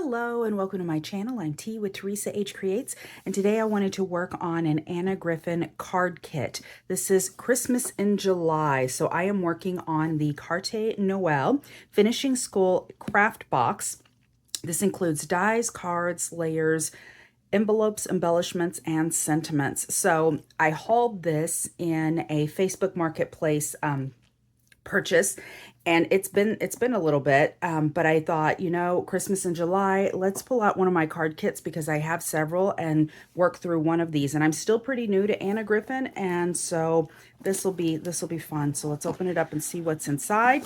Hello and welcome to my channel. I'm T with Teresa H Creates, and today I wanted to work on an Anna Griffin card kit. This is Christmas in July, so I am working on the Carte Noel Finishing School craft box. This includes dies, cards, layers, envelopes, embellishments, and sentiments. So I hauled this in a Facebook Marketplace purchase, and it's been a little bit, but I thought, you know, Christmas in July, let's pull out one of my card kits because I have several and work through one of these. And I'm still pretty new to Anna Griffin, and so this will be fun. So let's open it up and see what's inside.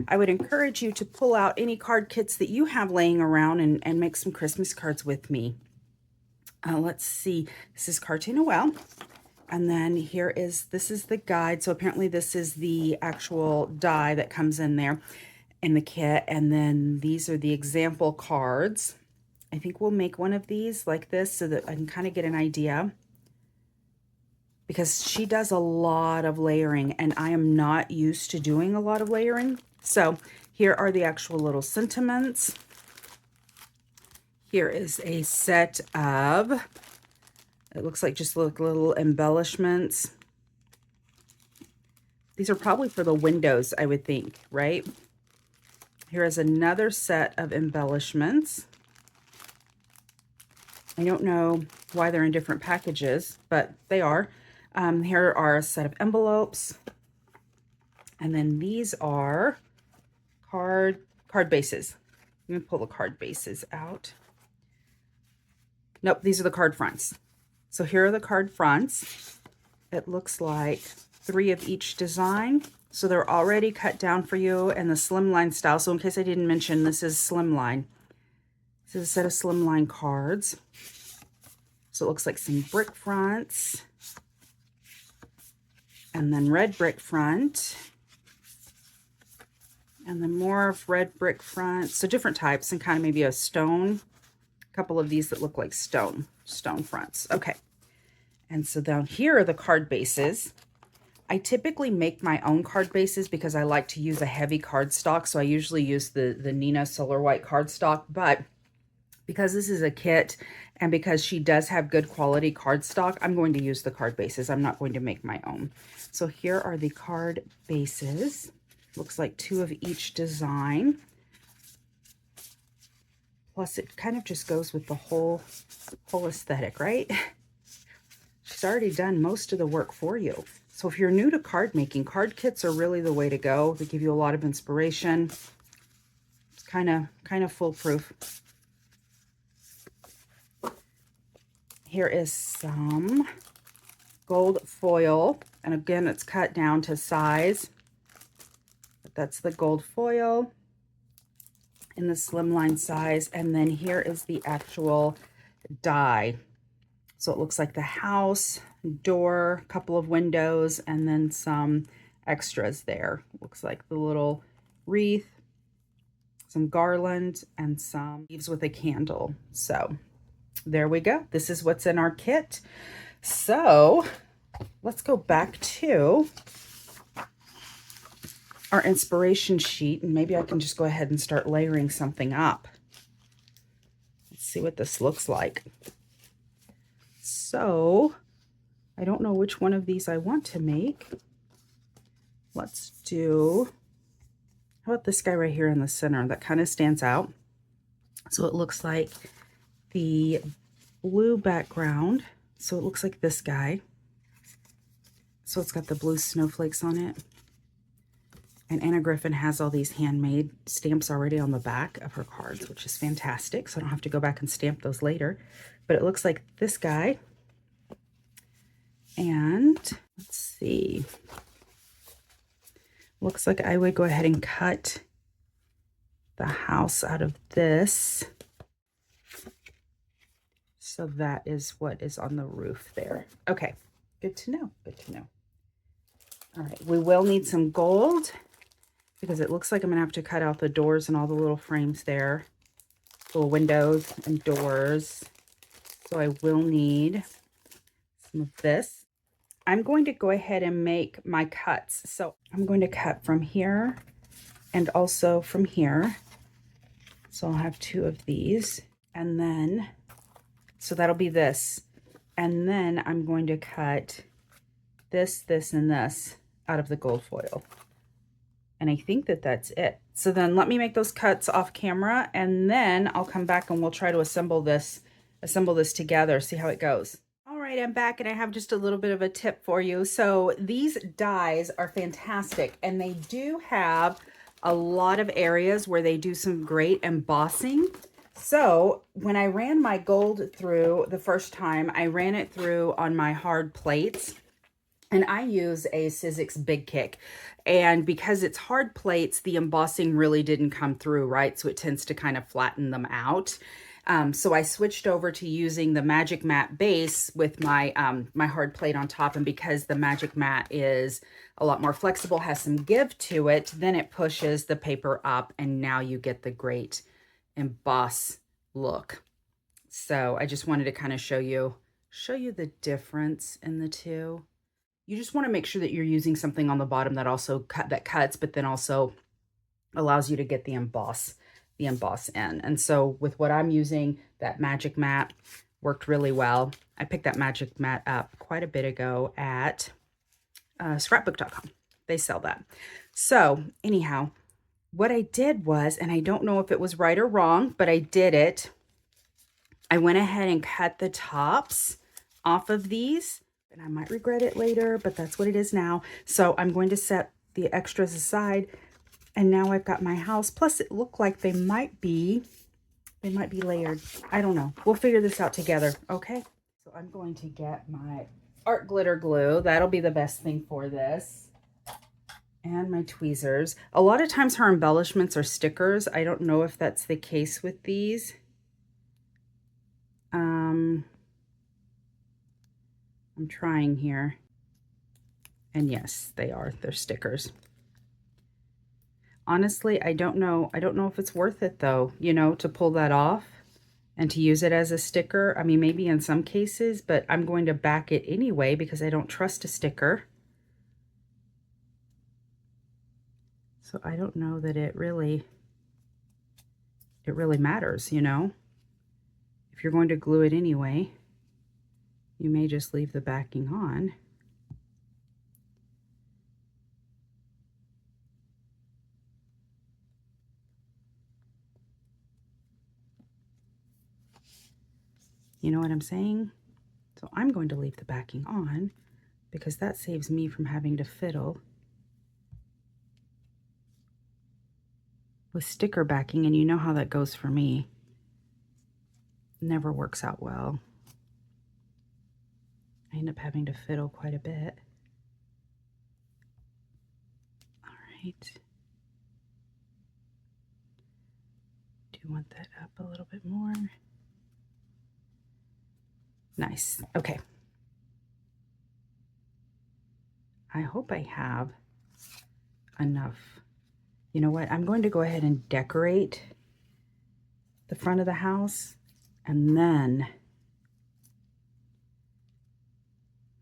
I would encourage you to pull out any card kits that you have laying around and make some Christmas cards with me. Let's see. This is Carte Noel. And then this is the guide. So apparently this is the actual die that comes in there in the kit. And then these are the example cards. I think we'll make one of these like this so that I can kind of get an idea, because she does a lot of layering and I am not used to doing a lot of layering. So here are the actual little sentiments. Here is a set of, it looks like just little embellishments. These are probably for the windows, I would think, right? Here is another set of embellishments. I don't know why they're in different packages, but they are. Here are a set of envelopes. And then these are card bases. I'm going to pull the card bases out. Nope, these are the card fronts. So here are the card fronts. It looks like 3 of each design. So they're already cut down for you in the Slimline style. So in case I didn't mention, this is Slimline. This is a set of Slimline cards. So it looks like some brick fronts. And then red brick front. And then more of red brick front. So different types, and kind of maybe a stone. A couple of these that look like stone fronts. Okay. And so down here are the card bases. I typically make my own card bases because I like to use a heavy cardstock. So I usually use the Nina Solar White cardstock, but because this is a kit and because she does have good quality cardstock, I'm going to use the card bases. I'm not going to make my own. So here are the card bases. Looks like 2 of each design. Plus it kind of just goes with the whole aesthetic, right? She's already done most of the work for you. So if you're new to card making, card kits are really the way to go. They give you a lot of inspiration. It's kind of foolproof. Here is some gold foil. And again, it's cut down to size. But that's the gold foil in the Slimline size. And then here is the actual die. So it looks like the house, door, a couple of windows, and then some extras there. Looks like the little wreath, some garland, and some leaves with a candle. So there we go. This is what's in our kit. So let's go back to our inspiration sheet, and maybe I can just go ahead and start layering something up. Let's see what this looks like. So I don't know which one of these I want to make. Let's do, how about this guy right here in the center? That kind of stands out. So it looks like the blue background. So it looks like this guy. So it's got the blue snowflakes on it. And Anna Griffin has all these handmade stamps already on the back of her cards, which is fantastic. So I don't have to go back and stamp those later. But it looks like this guy. And let's see. Looks like I would go ahead and cut the house out of this. So that is what is on the roof there. Okay, good to know, good to know. All right, we will need some gold because it looks like I'm gonna have to cut out the doors and all the little frames there, little windows and doors. So I will need some of this. I'm going to go ahead and make my cuts. So I'm going to cut from here and also from here. So I'll have 2 of these. And then, so that'll be this. And then I'm going to cut this, this, and this out of the gold foil. And I think that that's it. So then let me make those cuts off camera, and then I'll come back and we'll try to assemble this together, see how it goes. All right, I'm back and I have just a little bit of a tip for you. So these dies are fantastic, and they do have a lot of areas where they do some great embossing. So when I ran my gold through the first time, I ran it through on my hard plates. And I use a Sizzix Big Kick. And because it's hard plates, the embossing really didn't come through, right? So it tends to kind of flatten them out. So I switched over to using the Magic Matte base with my my hard plate on top. And because the Magic Matte is a lot more flexible, has some give to it, then it pushes the paper up, and now you get the great emboss look. So I just wanted to kind of show you the difference in the two. You just want to make sure that you're using something on the bottom that also cuts, but then also allows you to get the emboss in. And so with what I'm using, that Magic Matte worked really well. I picked that Magic Matte up quite a bit ago at scrapbook.com. They sell that. So anyhow, what I did was, and I don't know if it was right or wrong, but I did it. I went ahead and cut the tops off of these. And I might regret it later, but that's what it is now. So I'm going to set the extras aside. And now I've got my house. Plus it looked like they might be layered. I don't know. We'll figure this out together. Okay. So I'm going to get my art glitter glue. That'll be the best thing for this. And my tweezers. A lot of times her embellishments are stickers. I don't know if that's the case with these. I'm trying here. And yes, they are. They're stickers. Honestly, I don't know if it's worth it though, you know, to pull that off and to use it as a sticker. I mean, maybe in some cases, but I'm going to back it anyway because I don't trust a sticker. So I don't know that it really matters, you know. If you're going to glue it anyway, you may just leave the backing on. You know what I'm saying? So I'm going to leave the backing on because that saves me from having to fiddle with sticker backing, and you know how that goes for me. Never works out well. I end up having to fiddle quite a bit. All right. Do you want that up a little bit more? Nice. Okay. I hope I have enough. You know what? I'm going to go ahead and decorate the front of the house, and then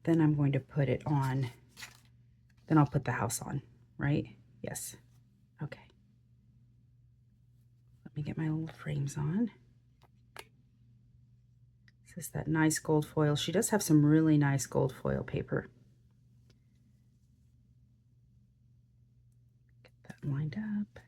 I'm going to put it on. Then I'll put the house on, right? Yes. Okay. Let me get my little frames on. This is that nice gold foil. She does have some really nice gold foil paper. Get that lined up.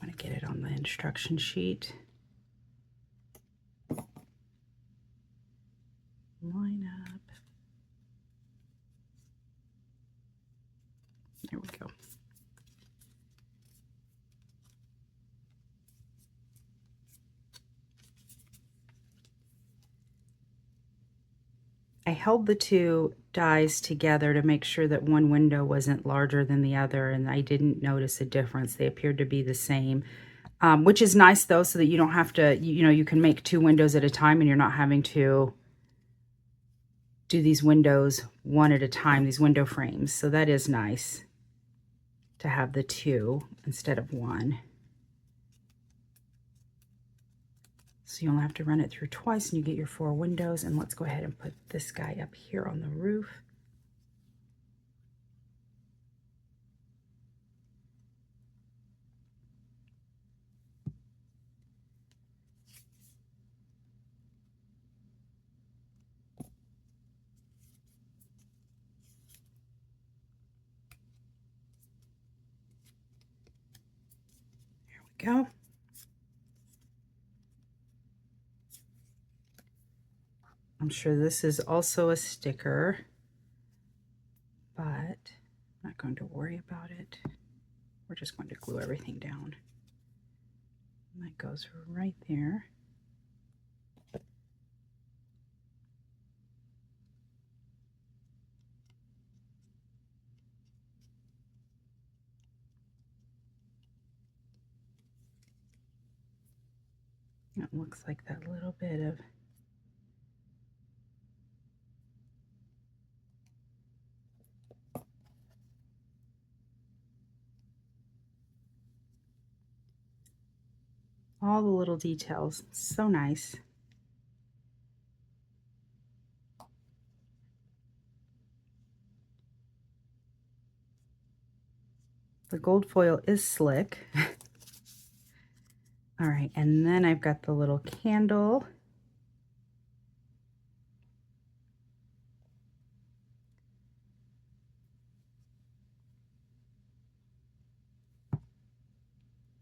I'm going to get it on the instruction sheet. Line up. There we go. I held the two dies together to make sure that one window wasn't larger than the other, and I didn't notice a difference. They appeared to be the same, which is nice though, so that you don't have to, you know, you can make two windows at a time and you're not having to do these windows one at a time, these window frames. So that is nice to have the two instead of one. So you only have to run it through twice and you get your 4 windows. And let's go ahead and put this guy up here on the roof. There we go. I'm sure this is also a sticker, but I'm not going to worry about it. We're just going to glue everything down. And that goes right there. It looks like that little bit of all the little details. So nice. The gold foil is slick. All right, and then I've got the little candle.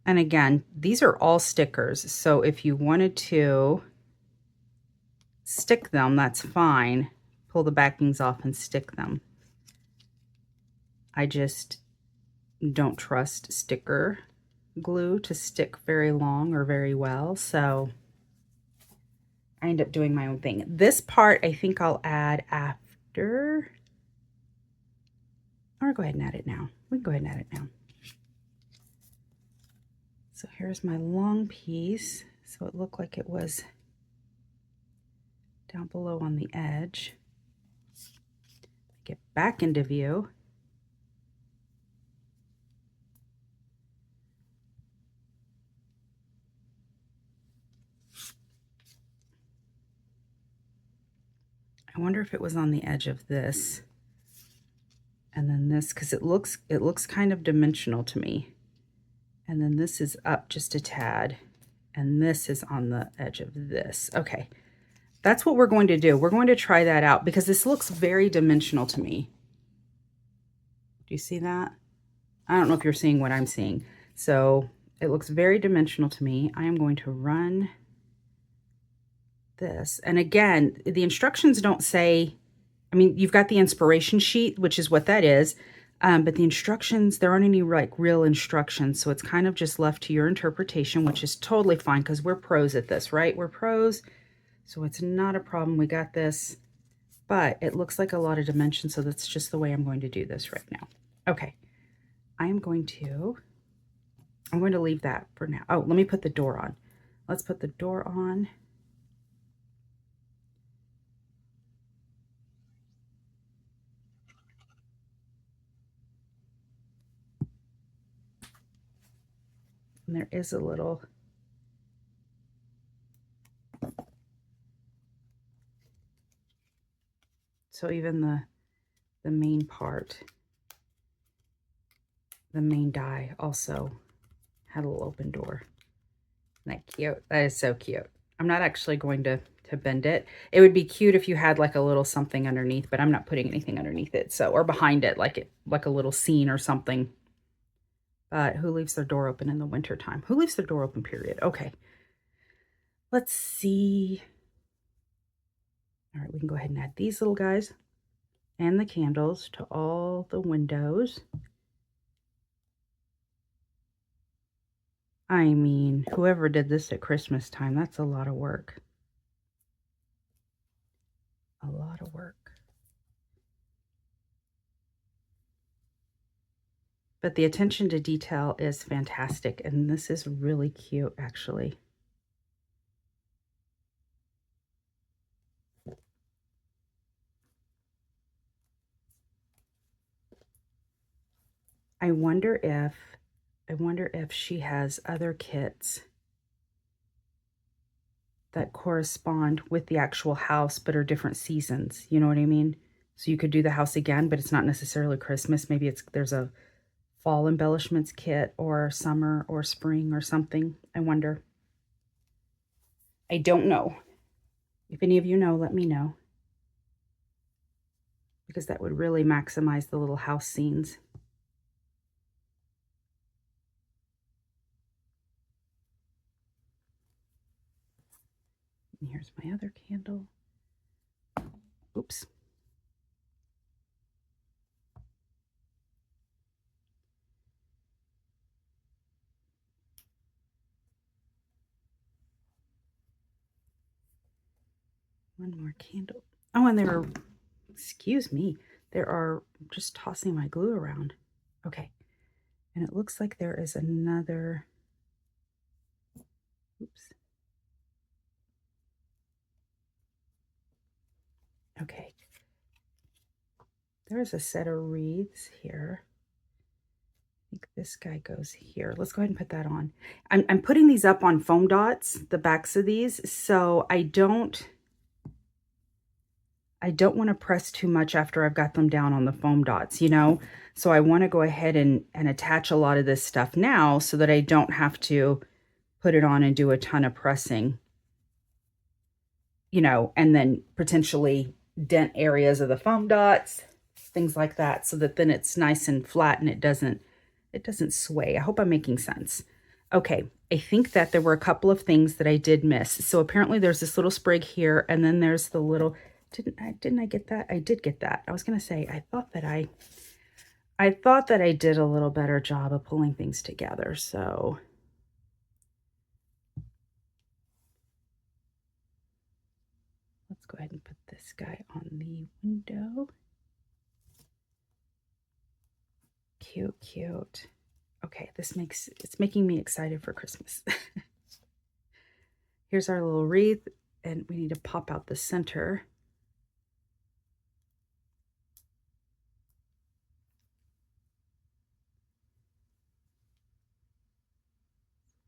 And again, these are all stickers. So if you wanted to stick them, that's fine. Pull the backings off and stick them. I just don't trust sticker glue to stick very long or very well. So I end up doing my own thing. This part, I think I'll add after. Or go ahead and add it now. We can go ahead and add it now. So here's my long piece. So it looked like it was down below on the edge. Get back into view. I wonder if it was on the edge of this and then this, because it looks kind of dimensional to me. And then this is up just a tad, and this is on the edge of this. Okay, that's what we're going to do. We're going to try that out because this looks very dimensional to me. Do you see that? I don't know if you're seeing what I'm seeing. So it looks very dimensional to me. I am going to run this. And again, the instructions don't say, I mean, you've got the inspiration sheet, which is what that is. But the instructions, there aren't any like real instructions. So it's kind of just left to your interpretation, which is totally fine because we're pros at this, right? We're pros. So it's not a problem. We got this. But it looks like a lot of dimensions. So that's just the way I'm going to do this right now. Okay. I'm going to leave that for now. Oh, let me put the door on. Let's put the door on. And there is a little, so even the main part, the main die also had a little open door. Isn't that cute? That is so cute. I'm not actually going to bend it. It would be cute if you had like a little something underneath, but I'm not putting anything underneath it. So, or behind it, like a little scene or something. But who leaves their door open in the winter time? Who leaves their door open, period? Okay. Let's see. All right, we can go ahead and add these little guys and the candles to all the windows. I mean, whoever did this at Christmas time, that's a lot of work. A lot of work. But the attention to detail is fantastic, and this is really cute, actually. I wonder if she has other kits that correspond with the actual house but are different seasons. You know what I mean? So you could do the house again, but it's not necessarily Christmas. Maybe there's a fall embellishments kit or summer or spring or something. I wonder. I don't know. If any of you know, let me know. Because that would really maximize the little house scenes. And here's my other candle. Oops. One more candle. Oh, and there are, excuse me, there are, just tossing my glue around. Okay. And it looks like there is another, oops. Okay. There's a set of wreaths here. I think this guy goes here. Let's go ahead and put that on. I'm putting these up on foam dots, the backs of these, so I don't want to press too much after I've got them down on the foam dots, you know? So I want to go ahead and attach a lot of this stuff now so that I don't have to put it on and do a ton of pressing, you know, and then potentially dent areas of the foam dots, things like that, so that then it's nice and flat and it doesn't sway. I hope I'm making sense. Okay, I think that there were a couple of things that I did miss. So apparently there's this little sprig here, and then there's the little, didn't I get that? I did get that. I was gonna say, I thought that I did a little better job of pulling things together. So let's go ahead and put this guy on the window. Cute, cute. Okay, it's making me excited for Christmas. Here's our little wreath, and we need to pop out the center.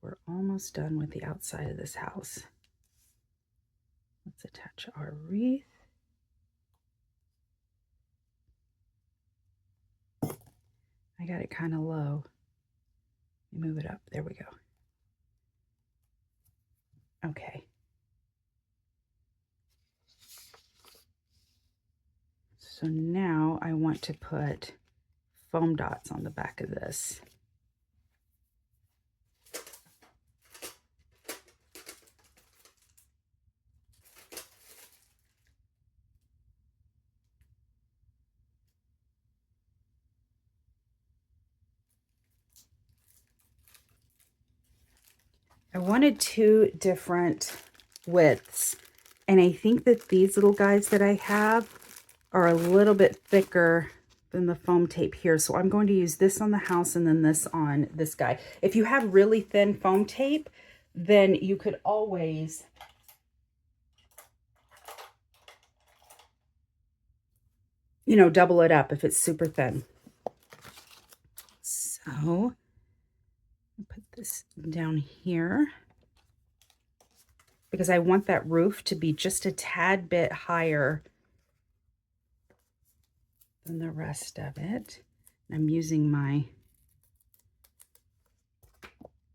We're almost done with the outside of this house. Let's attach our wreath. I got it kind of low. Move it up. There we go. Okay. So now I want to put foam dots on the back of this. I wanted 2 different widths, and I think that these little guys that I have are a little bit thicker than the foam tape here. So I'm going to use this on the house and then this on this guy. If you have really thin foam tape, then you could always double it up if it's super thin. So put this down here because I want that roof to be just a tad bit higher than the rest of it. I'm using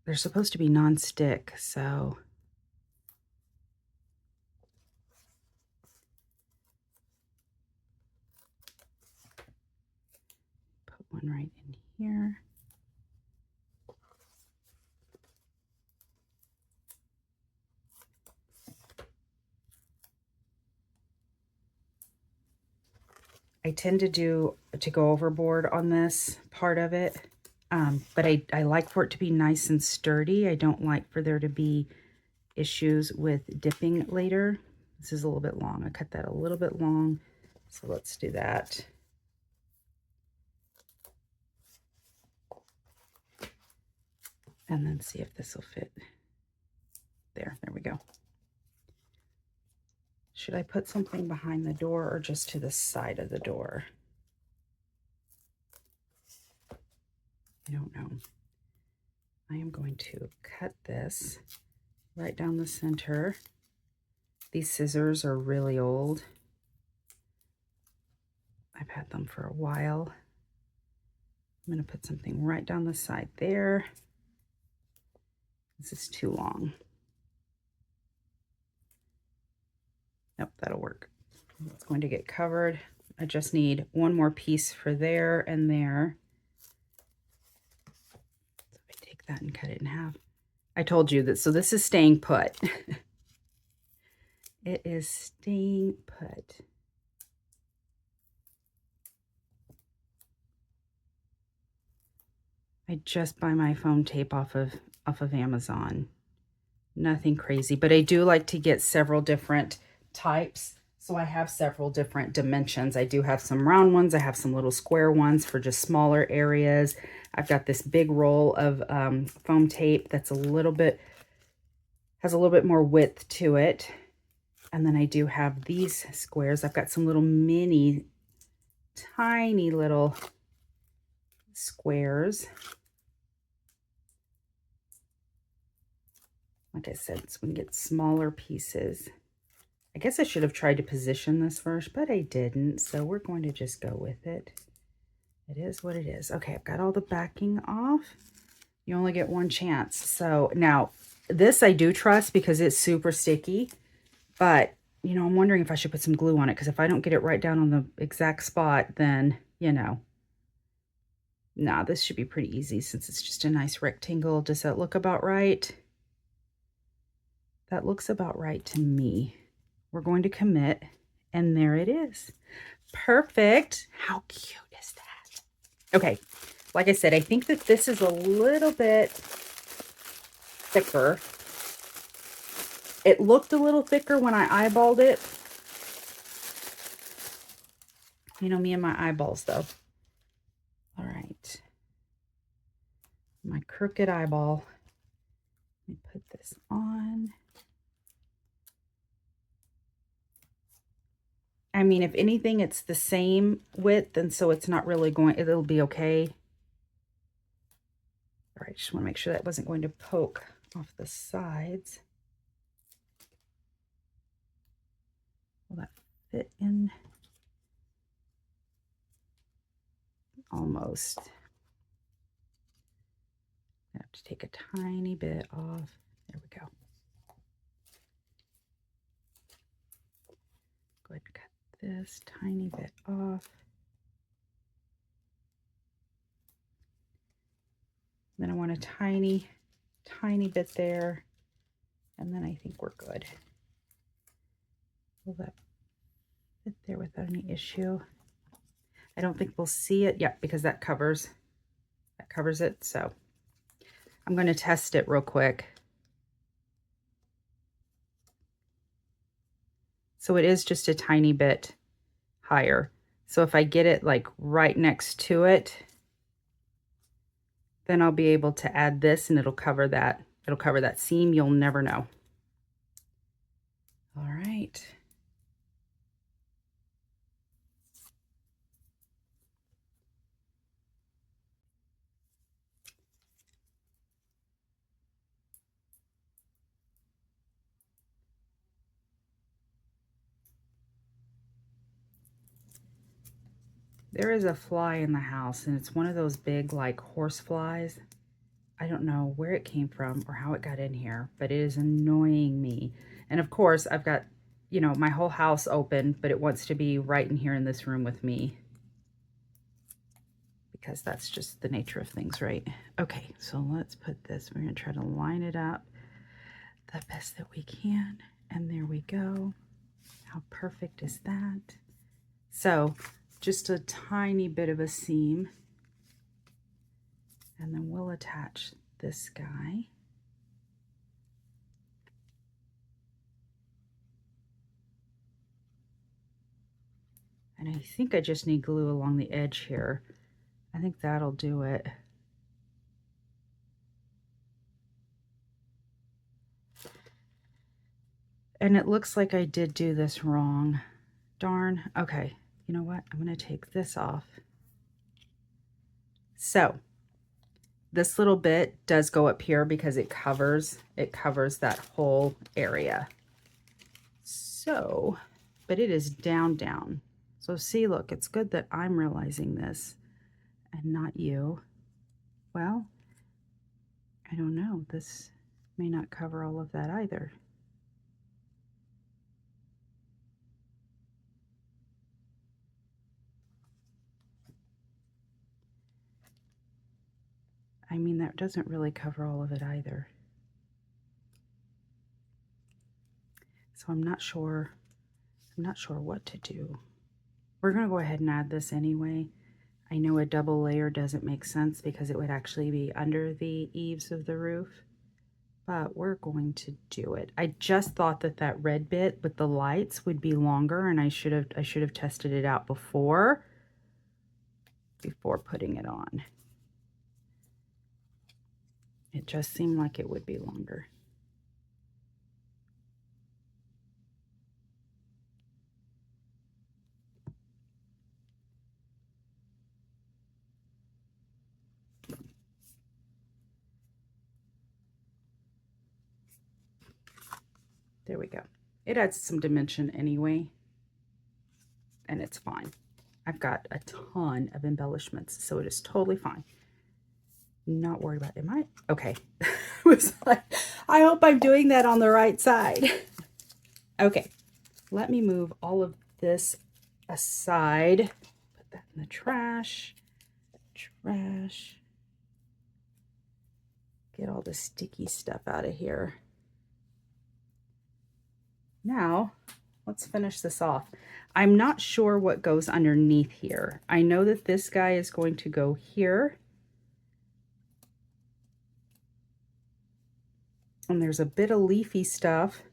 they're supposed to be non-stick, so put one right in here. I tend to go overboard on this part of it, but I like for it to be nice and sturdy. I don't like for there to be issues with dipping later. This is a little bit long. I cut that a little bit long, so let's do that. And then see if this will fit. There we go. Should I put something behind the door or just to the side of the door? I don't know. I am going to cut this right down the center. These scissors are really old. I've had them for a while. I'm going to put something right down the side there. This is too long. Nope, that'll work. It's going to get covered. I just need one more piece for there and there. So I take that and cut it in half. I told you that, so this is staying put. It is staying put. I just buy my foam tape off of Amazon. Nothing crazy, but I do like to get several different types. So I have several different dimensions. I do have some round ones. I have some little square ones for just smaller areas. I've got this big roll of foam tape that's has a little bit more width to it. And then I do have these squares. I've got some little mini, tiny little squares. Like I said, so we can get smaller pieces. I guess I should have tried to position this first, but I didn't. So we're going to just go with it. It is what it is. Okay, I've got all the backing off. You only get one chance. So now this I do trust because it's super sticky, but you know, I'm wondering if I should put some glue on it, because if I don't get it right down on the exact spot, then, you know, nah, this should be pretty easy since it's just a nice rectangle. Does that look about right? That looks about right to me. We're going to commit, and there it is. Perfect. How cute is that? Okay, like I said, I think that this is a little bit thicker. It looked a little thicker when I eyeballed it. You know me and my eyeballs, though. All right. My crooked eyeball. Let me put this on. I mean, if anything, it's the same width, and so it's not really going, it'll be okay. All right, just want to make sure that wasn't going to poke off the sides. Will that fit in? Almost. I have to take a tiny bit off. There we go. Go ahead and cut this tiny bit off. Then I want a tiny bit there, and then I think we're good. Will that fit there without any issue? I don't think we'll see it yet because that covers it. So I'm going to test it real quick. So it is just a tiny bit higher. So if I get it like right next to it, then I'll be able to add this and it'll cover that. It'll cover that seam. You'll never know. All right. There is a fly in the house, and it's one of those big like horse flies. I don't know where it came from or how it got in here, but it is annoying me. And of course, I've got, you know, my whole house open, but it wants to be right in here in this room with me, because that's just the nature of things, right? Okay, so let's put this, we're gonna try to line it up the best that we can. And there we go. How perfect is that? So just a tiny bit of a seam, and then we'll attach this guy. And I think I just need glue along the edge here. I think that'll do it. And it looks like I did do this wrong. Darn. Okay, you know what? I'm going to take this off. So this little bit does go up here because it covers that whole area. So, but it is down. So see, look, it's good that I'm realizing this and not you. Well, I don't know. This may not cover all of that either. I mean, that doesn't really cover all of it either. So I'm not sure what to do. We're going to go ahead and add this anyway. I know a double layer doesn't make sense because it would actually be under the eaves of the roof, but we're going to do it. I just thought that that red bit with the lights would be longer, and I should have tested it out before putting it on. It just seemed like it would be longer. There we go. It adds some dimension anyway, and it's fine. I've got a ton of embellishments, so it is totally fine. Not worried about it. Am I? Okay. Was like, I hope I'm doing that on the right side. Okay. Let me move all of this aside. Put that in the trash. Get all the sticky stuff out of here. Now, let's finish this off. I'm not sure what goes underneath here. I know that this guy is going to go here. And there's a bit of leafy stuff.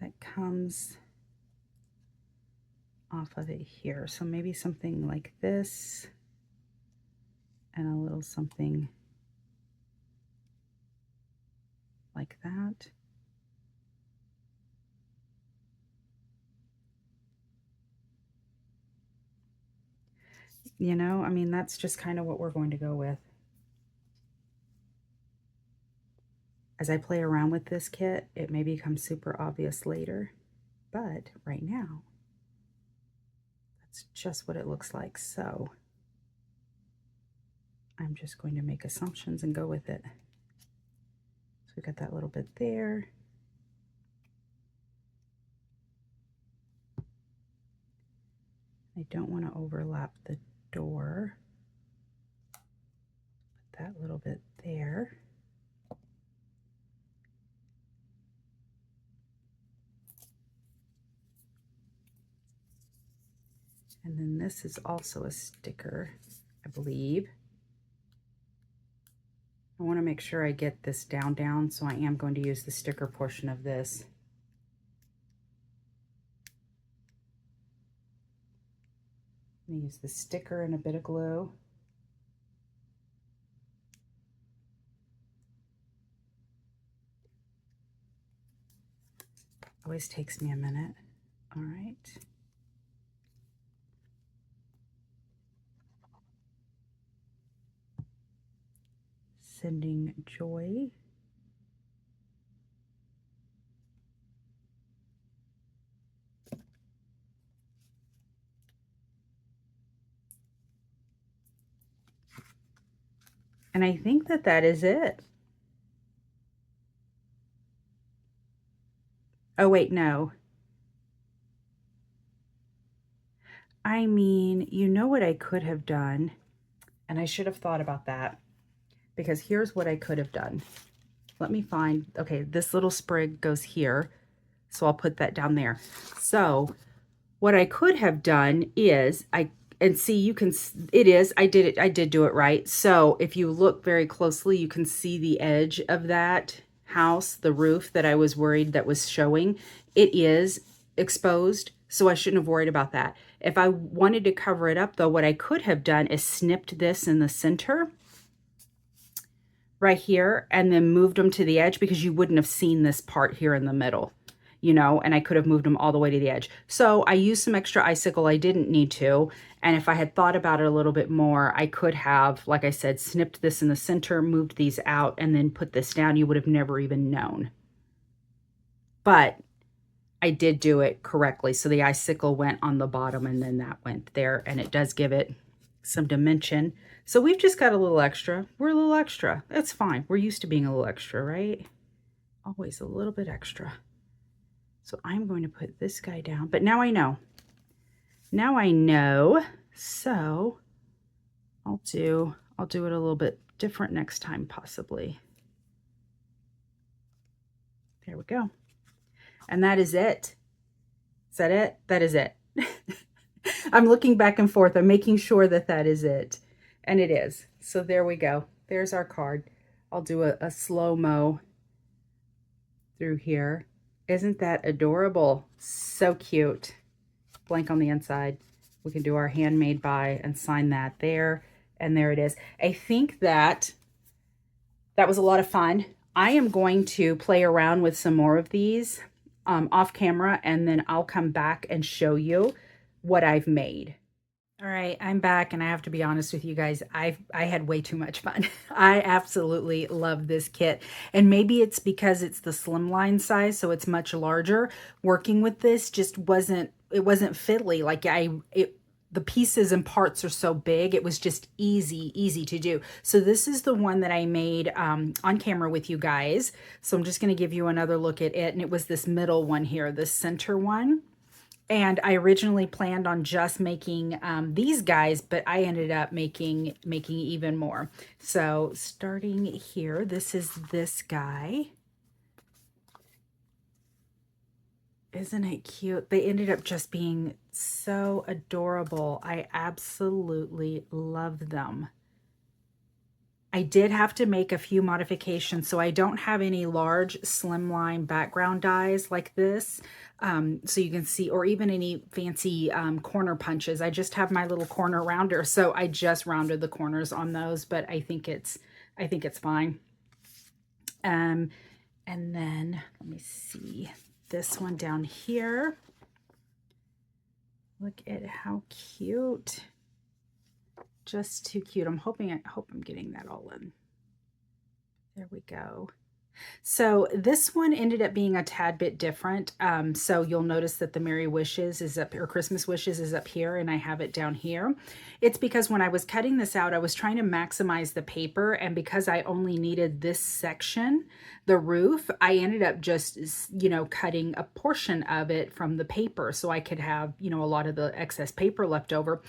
That comes off of it here. So maybe something like this and a little something like that. You know, I mean, that's just kind of what we're going to go with. As I play around with this kit, it may become super obvious later, but right now, that's just what it looks like. So I'm just going to make assumptions and go with it. So we got that little bit there. I don't want to overlap the door. Put that little bit there. And then this is also a sticker, I believe. I want to make sure I get this down, so I am going to use the sticker portion of this. I'm going to use the sticker and a bit of glue. Always takes me a minute. All right. Sending joy. And I think that that is it. Oh, wait, no. I mean, you know what I could have done, and I should have thought about that, because here's what I could have done. Let me find, okay, this little sprig goes here, so I'll put that down there. So what I could have done is, and see, you can, I did do it right. So if you look very closely, you can see the edge of that house, the roof that I was worried that was showing. It is exposed, so I shouldn't have worried about that. If I wanted to cover it up though, what I could have done is snipped this in the center right here and then moved them to the edge, because you wouldn't have seen this part here in the middle. you know, and I could have moved them all the way to the edge. So I used some extra icicle. I didn't need to. And if I had thought about it a little bit more, I could have, like I said, snipped this in the center, moved these out, and then put this down. You would have never even known. But I did do it correctly. So the icicle went on the bottom and then that went there, and it does give it some dimension. So we've just got a little extra. We're a little extra. That's fine. We're used to being a little extra, right? Always a little bit extra. So I'm going to put this guy down, but now I know. Now I know. So I'll do it a little bit different next time, possibly. There we go. And that is it. Is that it? That is it. I'm looking back and forth. I'm making sure that that is it. And it is. So there we go. There's our card. I'll do a slow-mo through here. Isn't that adorable? So cute. Blank on the inside. We can do our handmade by and sign that there. And there it is. I think that was a lot of fun. I am going to play around with some more of these off camera, and then I'll come back and show you what I've made. All right, I'm back, and I have to be honest with you guys, I had way too much fun. I absolutely love this kit, and maybe it's because it's the slimline size, so it's much larger. Working with this just wasn't fiddly. Like the pieces and parts are so big, it was just easy to do. So this is the one that I made on camera with you guys. So I'm just gonna give you another look at it. And it was this middle one here, this center one. And I originally planned on just making these guys, but I ended up making even more. So starting here, this is this guy. Isn't it cute? They ended up just being so adorable. I absolutely love them. I did have to make a few modifications, so I don't have any large slimline background dies like this, so you can see, or even any fancy corner punches. I just have my little corner rounder, so I just rounded the corners on those, but I think it's fine. And then let me see. This one down here. Look at how cute. Just too cute. I hope I'm getting that all in. There we go. So this one ended up being a tad bit different. So you'll notice that the Merry Wishes is up, or Christmas Wishes is up here, and I have it down here. It's because when I was cutting this out, I was trying to maximize the paper, and because I only needed this section, the roof, I ended up just, you know, cutting a portion of it from the paper so I could have, you know, a lot of the excess paper left over.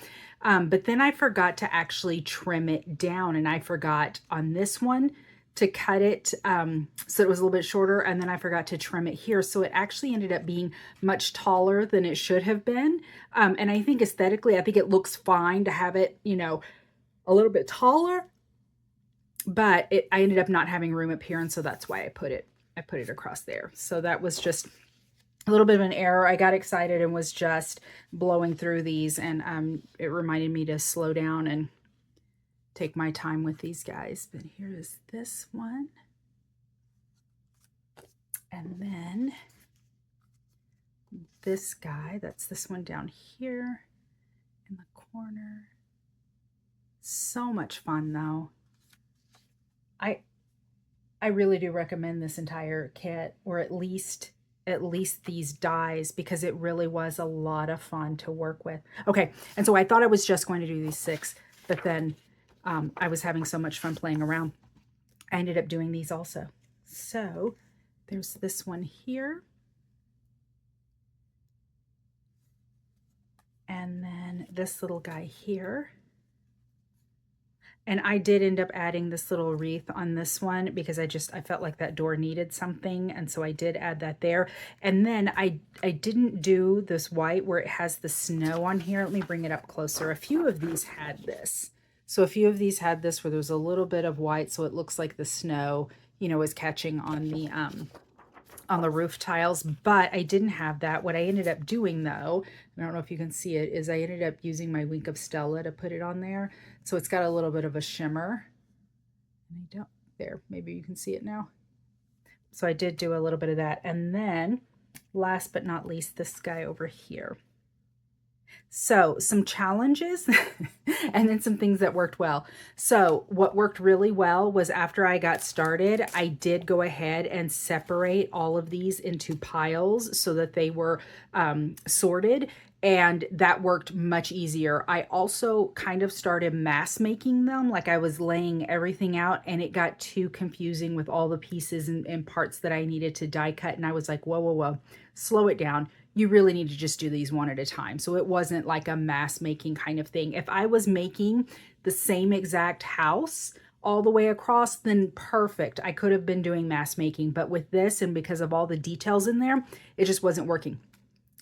But then I forgot to actually trim it down, and I forgot on this one to cut it so it was a little bit shorter, and then I forgot to trim it here, so it actually ended up being much taller than it should have been. And I think aesthetically, I think it looks fine to have it, you know, a little bit taller, but I ended up not having room up here, and so that's why I put it across there. So that was just a little bit of an error. I got excited and was just blowing through these, and it reminded me to slow down and take my time with these guys. But here is this one. And then this guy, that's this one down here in the corner. So much fun though. I really do recommend this entire kit, or at least these dies, because it really was a lot of fun to work with. Okay, and so I thought I was just going to do these 6, but then I was having so much fun playing around. I ended up doing these also. So there's this one here. And then this little guy here. And I did end up adding this little wreath on this one because I felt like that door needed something. And so I did add that there. And then I didn't do this white where it has the snow on here. Let me bring it up closer. A few of these had this. So a few of these had this where there's a little bit of white, so it looks like the snow, you know, is catching on the roof tiles, but I didn't have that. What I ended up doing though, I don't know if you can see it, is I ended up using my Wink of Stella to put it on there. So it's got a little bit of a shimmer. And I don't, there, maybe you can see it now. So I did do a little bit of that. And then last but not least, this guy over here. So some challenges and then some things that worked well. So what worked really well was after I got started, I did go ahead and separate all of these into piles so that they were sorted, and that worked much easier. I also kind of started mass making them, like I was laying everything out, and it got too confusing with all the pieces and parts that I needed to die cut. And I was like, whoa, whoa, whoa, slow it down. You really need to just do these one at a time. So it wasn't like a mass making kind of thing. If I was making the same exact house all the way across, then perfect. I could have been doing mass making, but with this, and because of all the details in there, it just wasn't working.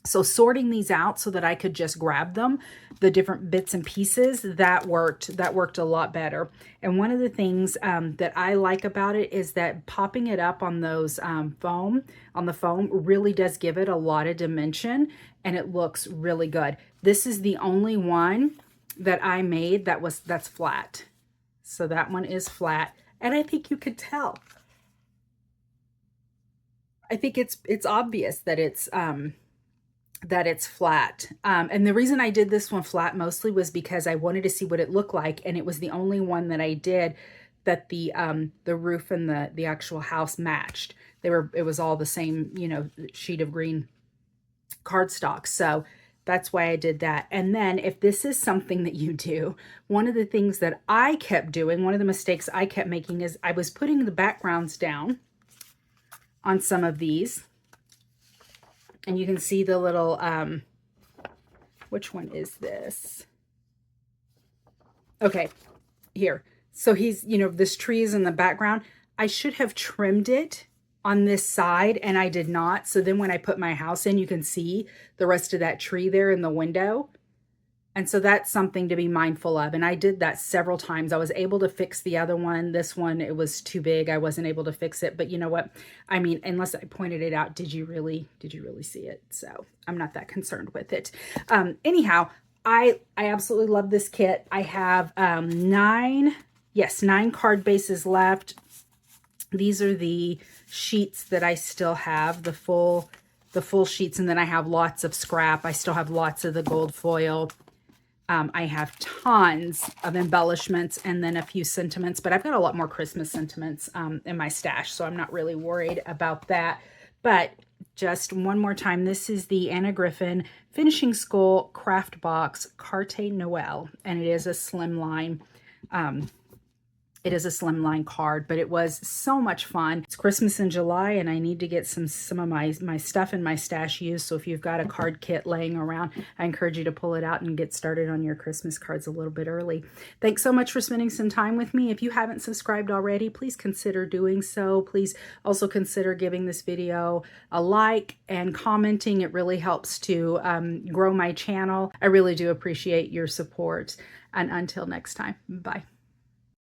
So sorting these out so that I could just grab them, the different bits and pieces, that worked a lot better. And one of the things that I like about it is that popping it up on those foam really does give it a lot of dimension, and it looks really good. This is the only one that I made that's flat. So that one is flat, and I think you could tell. I think it's obvious that it's flat. And the reason I did this one flat mostly was because I wanted to see what it looked like. And it was the only one that I did that the roof and the actual house matched. It was all the same, you know, sheet of green cardstock. So that's why I did that. And then if this is something that you do, one of the things that I kept doing, one of the mistakes I kept making is I was putting the backgrounds down on some of these. And you can see the little, which one is this? Okay, here. So he's, you know, this tree is in the background. I should have trimmed it on this side, and I did not. So then when I put my house in, you can see the rest of that tree there in the window. And so that's something to be mindful of. And I did that several times. I was able to fix the other one. This one, it was too big. I wasn't able to fix it. But you know what? I mean, unless I pointed it out, did you really see it? So I'm not that concerned with it. Anyhow, I absolutely love this kit. I have 9 card bases left. These are the sheets that I still have, the full sheets. And then I have lots of scrap. I still have lots of the gold foil. I have tons of embellishments and then a few sentiments, but I've got a lot more Christmas sentiments in my stash, so I'm not really worried about that. But just one more time, this is the Anna Griffin Finishing School Craft Box Carte Noel, and it is a slimline. It is a slimline card, but it was so much fun. It's Christmas in July, and I need to get some of my stuff in my stash used. So if you've got a card kit laying around, I encourage you to pull it out and get started on your Christmas cards a little bit early. Thanks so much for spending some time with me. If you haven't subscribed already, please consider doing so. Please also consider giving this video a like and commenting. It really helps to grow my channel. I really do appreciate your support. And until next time, bye.